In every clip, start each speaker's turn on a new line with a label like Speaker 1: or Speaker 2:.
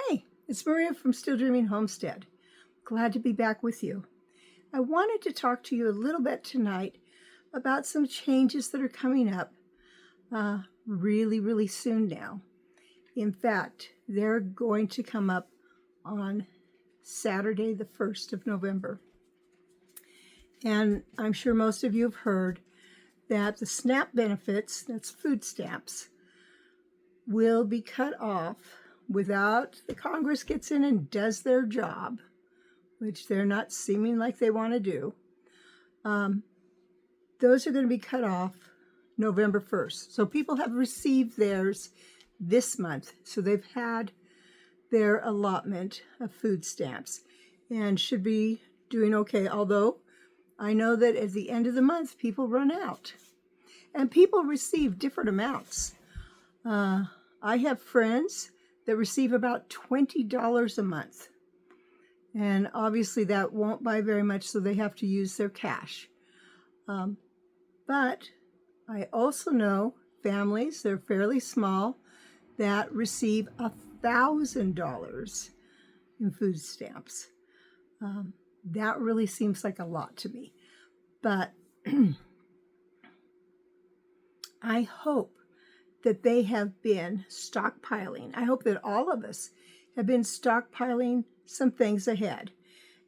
Speaker 1: Hey, it's Maria from Still Dreaming Homestead. Glad to be back with you. I wanted to talk to you a little bit tonight about some changes that are coming up really soon now. In fact, they're going to come up on Saturday, the 1st of November. And I'm sure most of you have heard that the SNAP benefits, that's food stamps, will be cut off without the Congress gets in and does their job, which they're not seeming like they want to do. Those are going to be cut off November 1st. So people have received theirs this month. So they've had their allotment of food stamps and should be doing okay. Although I know that at the end of the month, people run out. And people receive different amounts. I have friends that receive about $20 a month. And obviously that won't buy very much, so they have to use their cash. But I also know families, they're fairly small, that receive $1,000 in food stamps. That really seems like a lot to me. But I hope that they have been stockpiling. I hope that all of us have been stockpiling some things ahead.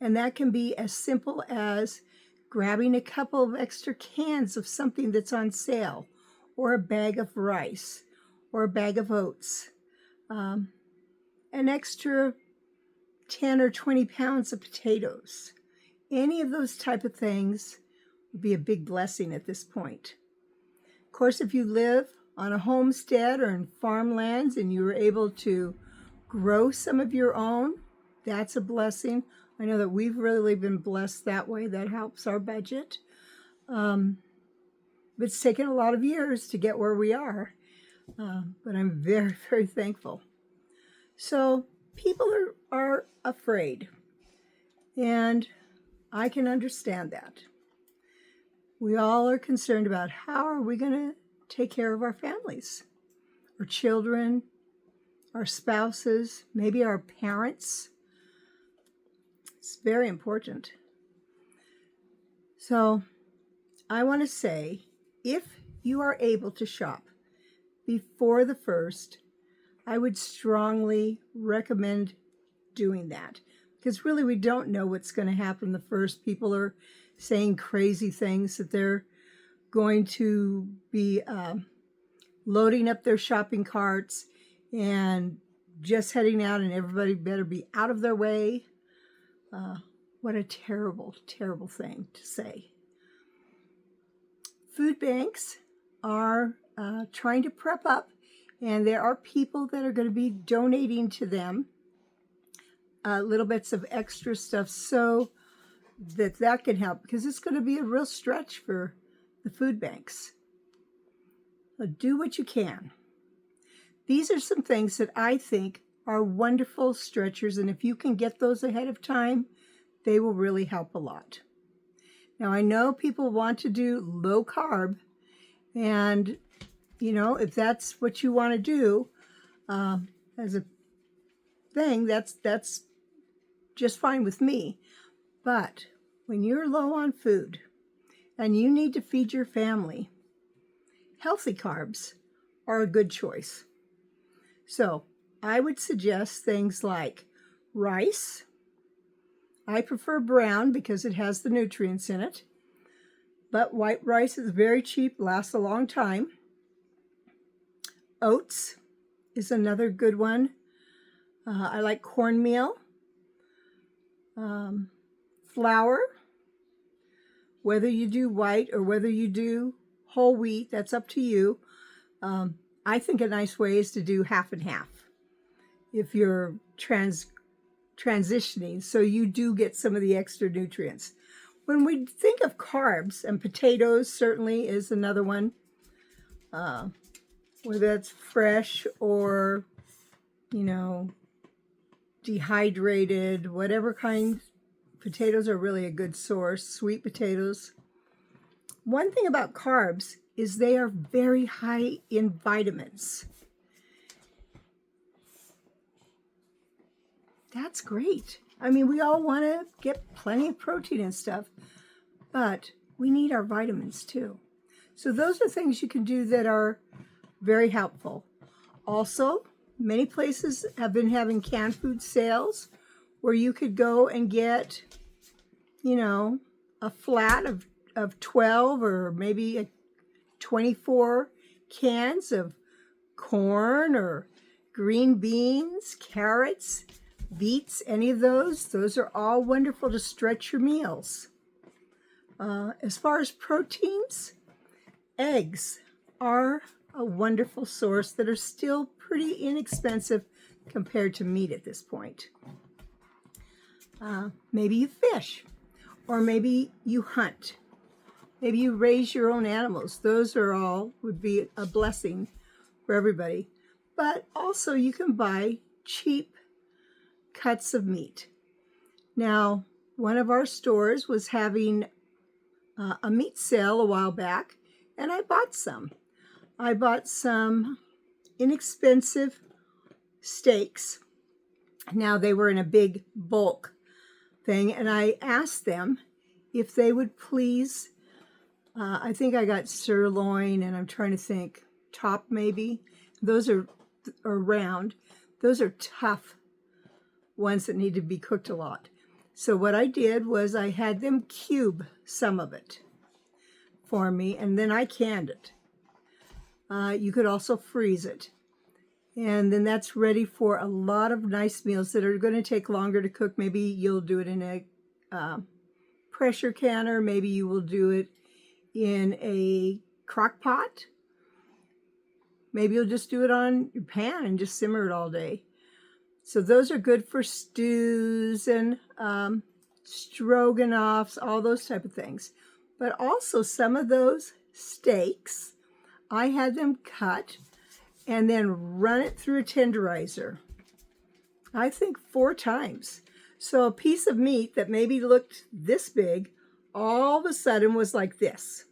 Speaker 1: And that can be as simple as grabbing a couple of extra cans of something that's on sale, or a bag of rice, or a bag of oats, an extra 10 or 20 pounds of potatoes. Any of those type of things would be a big blessing at this point. Of course, if you live on a homestead or in farmlands and you're able to grow some of your own, that's a blessing. I know that we've really been blessed that way. That helps our budget. It's taken a lot of years to get where we are, but I'm very thankful. So people are afraid, and I can understand that. We all are concerned about how are we going to take care of our families, our children, our spouses, maybe our parents. It's very important. So I want to say, if you are able to shop before the 1st, I would strongly recommend doing that. Because really we don't know what's going to happen the 1st. People are saying crazy things that they're going to be loading up their shopping carts and just heading out, and everybody better be out of their way. What a terrible thing to say. Food banks are trying to prep up, and there are people that are going to be donating to them little bits of extra stuff so that can help, because it's going to be a real stretch for the food banks. So do what you can. These are some things that I think are wonderful stretchers, and if you can get those ahead of time, they will really help a lot. Now, I know people want to do low carb, and if that's what you want to do as a thing, that's just fine with me. But when you're low on food and you need to feed your family, healthy carbs are a good choice. So I would suggest things like rice. I prefer brown because it has the nutrients in it. But white rice is very cheap, lasts a long time. Oats is another good one. I like cornmeal. Flour. Whether you do white or whether you do whole wheat, that's up to you. I think a nice way is to do half and half if you're transitioning, so you do get some of the extra nutrients. When we think of carbs, and potatoes certainly is another one, whether that's fresh or, dehydrated, whatever kind, potatoes are really a good source, sweet potatoes. One thing about carbs is they are very high in vitamins. that's great. I mean, we all want to get plenty of protein and stuff, but we need our vitamins too. So those are things you can do that are very helpful. Also, many places have been having canned food sales where you could go and get, you know, a flat of 12 or maybe 24 cans of corn or green beans, carrots, beets, any of those. Those are all wonderful to stretch your meals. As far as proteins, eggs are a wonderful source that are still pretty inexpensive compared to meat at this point. Maybe you fish, or maybe you hunt. Maybe you raise your own animals. Those are all would be a blessing for everybody. But also you can buy cheap cuts of meat. Now, one of our stores was having a meat sale a while back, and I bought some. I bought some inexpensive steaks. Now, they were in a big bulk thing, and I asked them if they would please, I think I got sirloin, and I'm trying to think, top maybe. Those are round. Those are tough ones that need to be cooked a lot. So what I did was I had them cube some of it for me, and then I canned it. You could also freeze it. And then that's ready for a lot of nice meals that are going to take longer to cook. Maybe you'll do it in a pressure canner. Maybe you will do it in a crock pot. Maybe you'll just do it on your pan and just simmer it all day. So those are good for stews and stroganoffs, all those type of things. But also some of those steaks, I had them cut and then run it through a tenderizer. I think 4 times. So a piece of meat that maybe looked this big, all of a sudden was like this.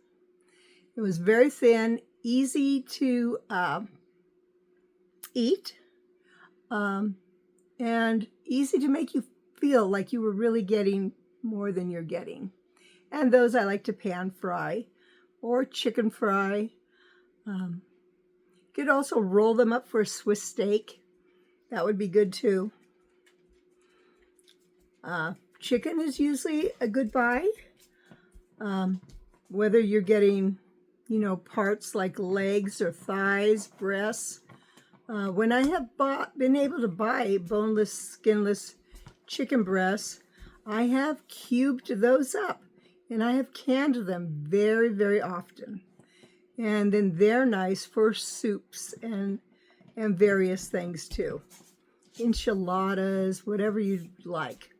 Speaker 1: It was very thin, easy to eat, and easy to make you feel like you were really getting more than you're getting. And those I like to pan fry or chicken fry. You could also roll them up for a Swiss steak. That would be good too. Chicken is usually a good buy. Whether you're getting, you know, parts like legs or thighs, breasts. When I have been able to buy boneless, skinless chicken breasts, I have cubed those up and I have canned them very, very often. And then they're nice for soups and various things too. Enchiladas, whatever you like.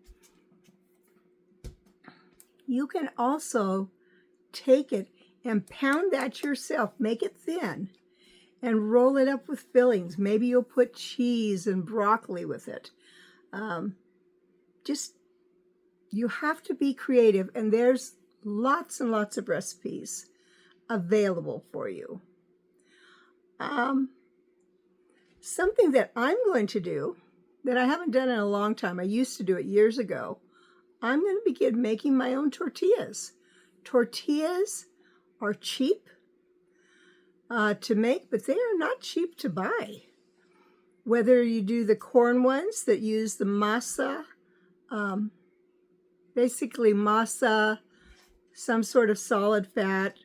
Speaker 1: You can also take it and pound that yourself, make it thin, and roll it up with fillings. Maybe you'll put cheese and broccoli with it. You have to be creative, and there's lots and lots of recipes available for you. Something that I'm going to do that I haven't done in a long time, I used to do it years ago, I'm going to begin making my own tortillas. Tortillas are cheap to make, but they are not cheap to buy. Whether you do the corn ones that use the masa, basically masa, some sort of solid fat,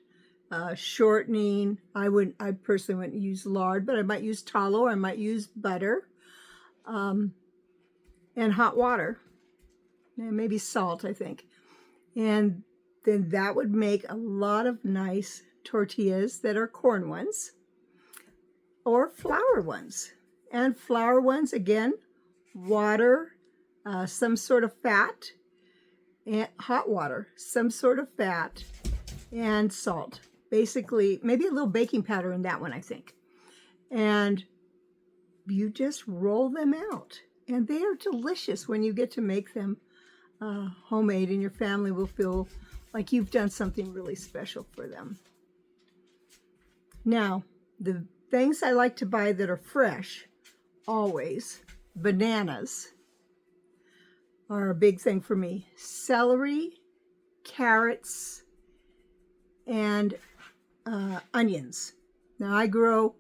Speaker 1: shortening. I personally wouldn't use lard, but I might use tallow, I might use butter, and hot water, and maybe salt, I think. And then that would make a lot of nice tortillas that are corn ones or flour ones. And flour ones, again, water, some sort of fat, and hot water, some sort of fat, and salt. Basically, maybe a little baking powder in that one, I think. And you just roll them out. And they are delicious when you get to make them homemade, and your family will feel like you've done something really special for them. Now, the things I like to buy that are fresh, always, bananas. are a big thing for me. Celery, carrots, and onions. Now I grow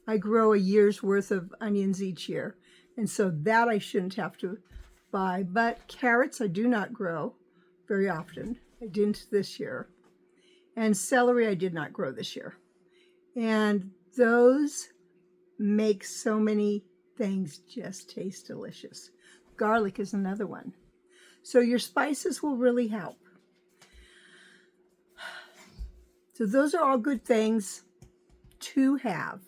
Speaker 1: a year's worth of onions each year, and so that I shouldn't have to buy. But carrots I do not grow very often. I didn't this year. And celery I did not grow this year. And those make so many things just taste delicious. Garlic is another one. So your spices will really help. So those are all good things to have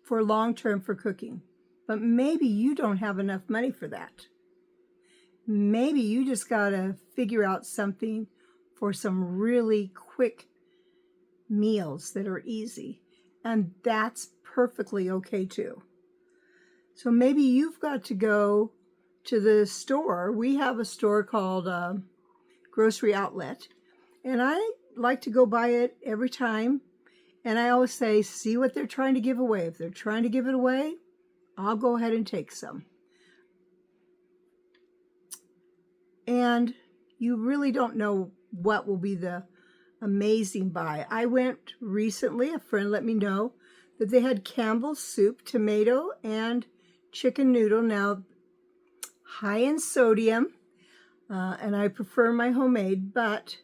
Speaker 1: for long-term for cooking. But maybe you don't have enough money for that. Maybe you just got to figure out something for some really quick meals that are easy. And that's perfectly okay too. So maybe you've got to go to the store. We have a store called Grocery Outlet. And I like to go buy it every time. And I always say, see what they're trying to give away. If they're trying to give it away, I'll go ahead and take some. And you really don't know what will be the amazing buy. I went recently, a friend let me know that they had Campbell's soup, tomato, and chicken noodle. Now, high in sodium, and I prefer my homemade, but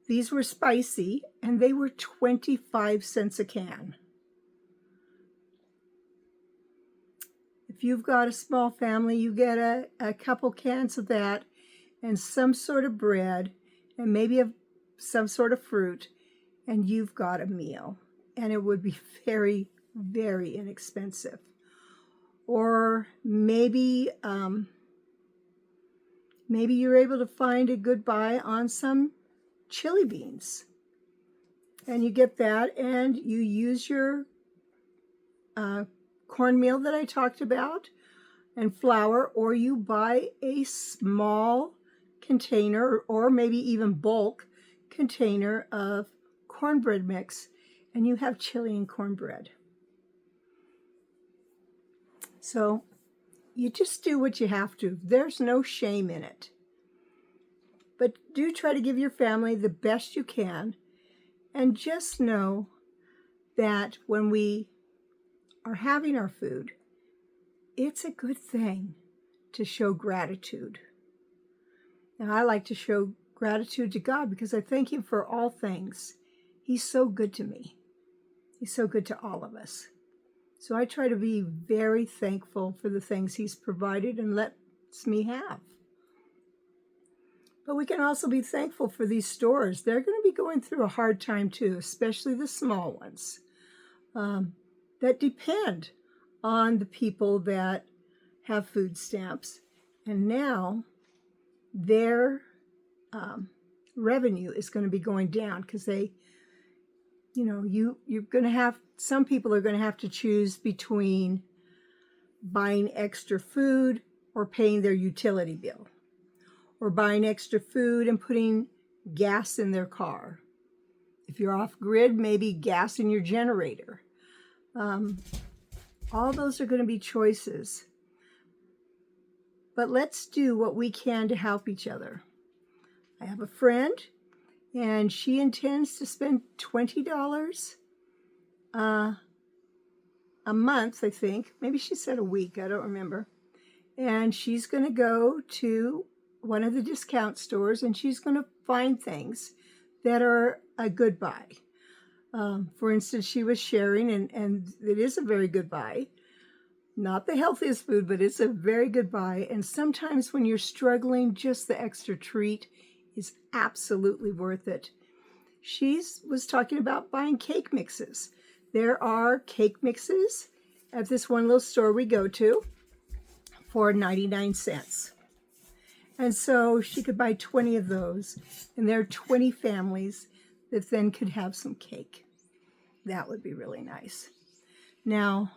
Speaker 1: these were spicy, and they were 25 cents a can. If you've got a small family, you get a couple cans of that and some sort of bread and maybe some sort of fruit, and you've got a meal. And it would be very, very inexpensive. Or maybe you're able to find a good buy on some chili beans. And you get that and you use your cornmeal that I talked about and flour, or you buy a small container or maybe even bulk container of cornbread mix, and you have chili and cornbread. So you just do what you have to. There's no shame in it. But do try to give your family the best you can, and just know that when we are having our food, it's a good thing to show gratitude. Now, I like to show gratitude to God because I thank Him for all things. He's so good to me. He's so good to all of us. So I try to be very thankful for the things He's provided and lets me have. But we can also be thankful for these stores. They're going to be going through a hard time too, especially the small ones that depend on the people that have food stamps. And now their revenue is going to be going down because they, you're going to have, some people are going to have to choose between buying extra food or paying their utility bill, or buying extra food and putting gas in their car. If you're off grid, maybe gas in your generator. All those are going to be choices. But let's do what we can to help each other. I have a friend, and she intends to spend $20 a month, I think. Maybe she said a week, I don't remember. And she's going to go to one of the discount stores, and she's going to find things that are a good buy. For instance, she was sharing, and it is a very good buy. Not the healthiest food, but it's a very good buy. And sometimes when you're struggling, just the extra treat is absolutely worth it. She was talking about buying cake mixes. There are cake mixes at this one little store we go to for 99 cents. And so she could buy 20 of those, and there are 20 families that then could have some cake. That would be really nice. Now,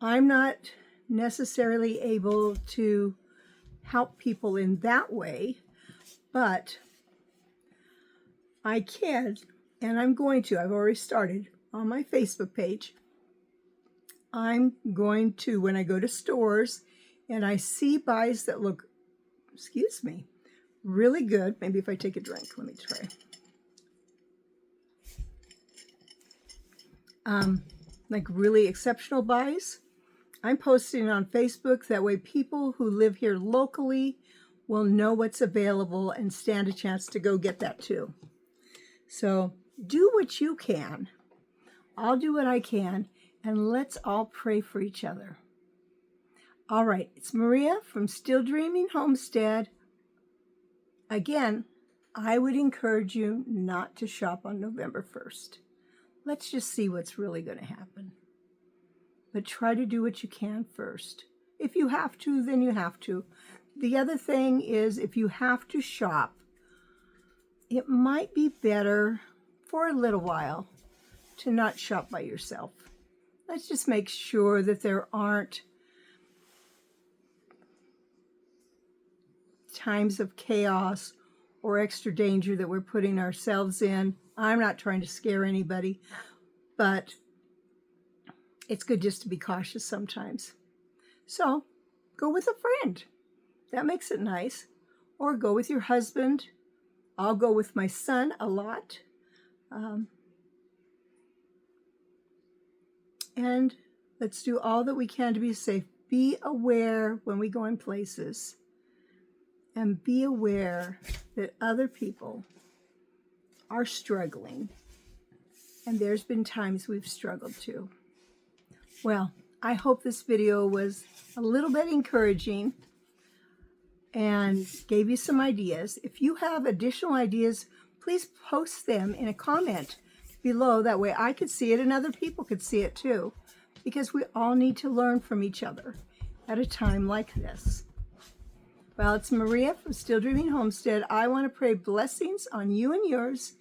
Speaker 1: I'm not necessarily able to help people in that way, but I can, and I'm going to. I've already started on my Facebook page. I'm going to, when I go to stores And I see buys that look, excuse me, really good. Maybe if I take a drink, let me try. Like really exceptional buys. I'm posting on Facebook. That way people who live here locally will know what's available and stand a chance to go get that too. So do what you can. I'll do what I can, and let's all pray for each other. All right, it's Maria from Still Dreaming Homestead. Again, I would encourage you not to shop on November 1st. Let's just see what's really going to happen. But try to do what you can first. If you have to, then you have to. The other thing is, if you have to shop, it might be better for a little while to not shop by yourself. Let's just make sure that there aren't times of chaos or extra danger that we're putting ourselves in. I'm not trying to scare anybody, but it's good just to be cautious sometimes. So go with a friend. That makes it nice. Or go with your husband. I'll go with my son a lot. And let's do all that we can to be safe. Be aware when we go in places. And be aware that other people are struggling. And there's been times we've struggled too. Well, I hope this video was a little bit encouraging and gave you some ideas. If you have additional ideas, please post them in a comment below. That way I could see it and other people could see it too. Because we all need to learn from each other at a time like this. Well, it's Maria from Still Dreaming Homestead. I want to pray blessings on you and yours,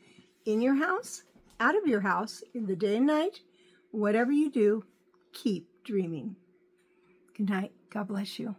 Speaker 1: in your house, out of your house, in the day and night. Whatever you do, keep dreaming. Good night. God bless you.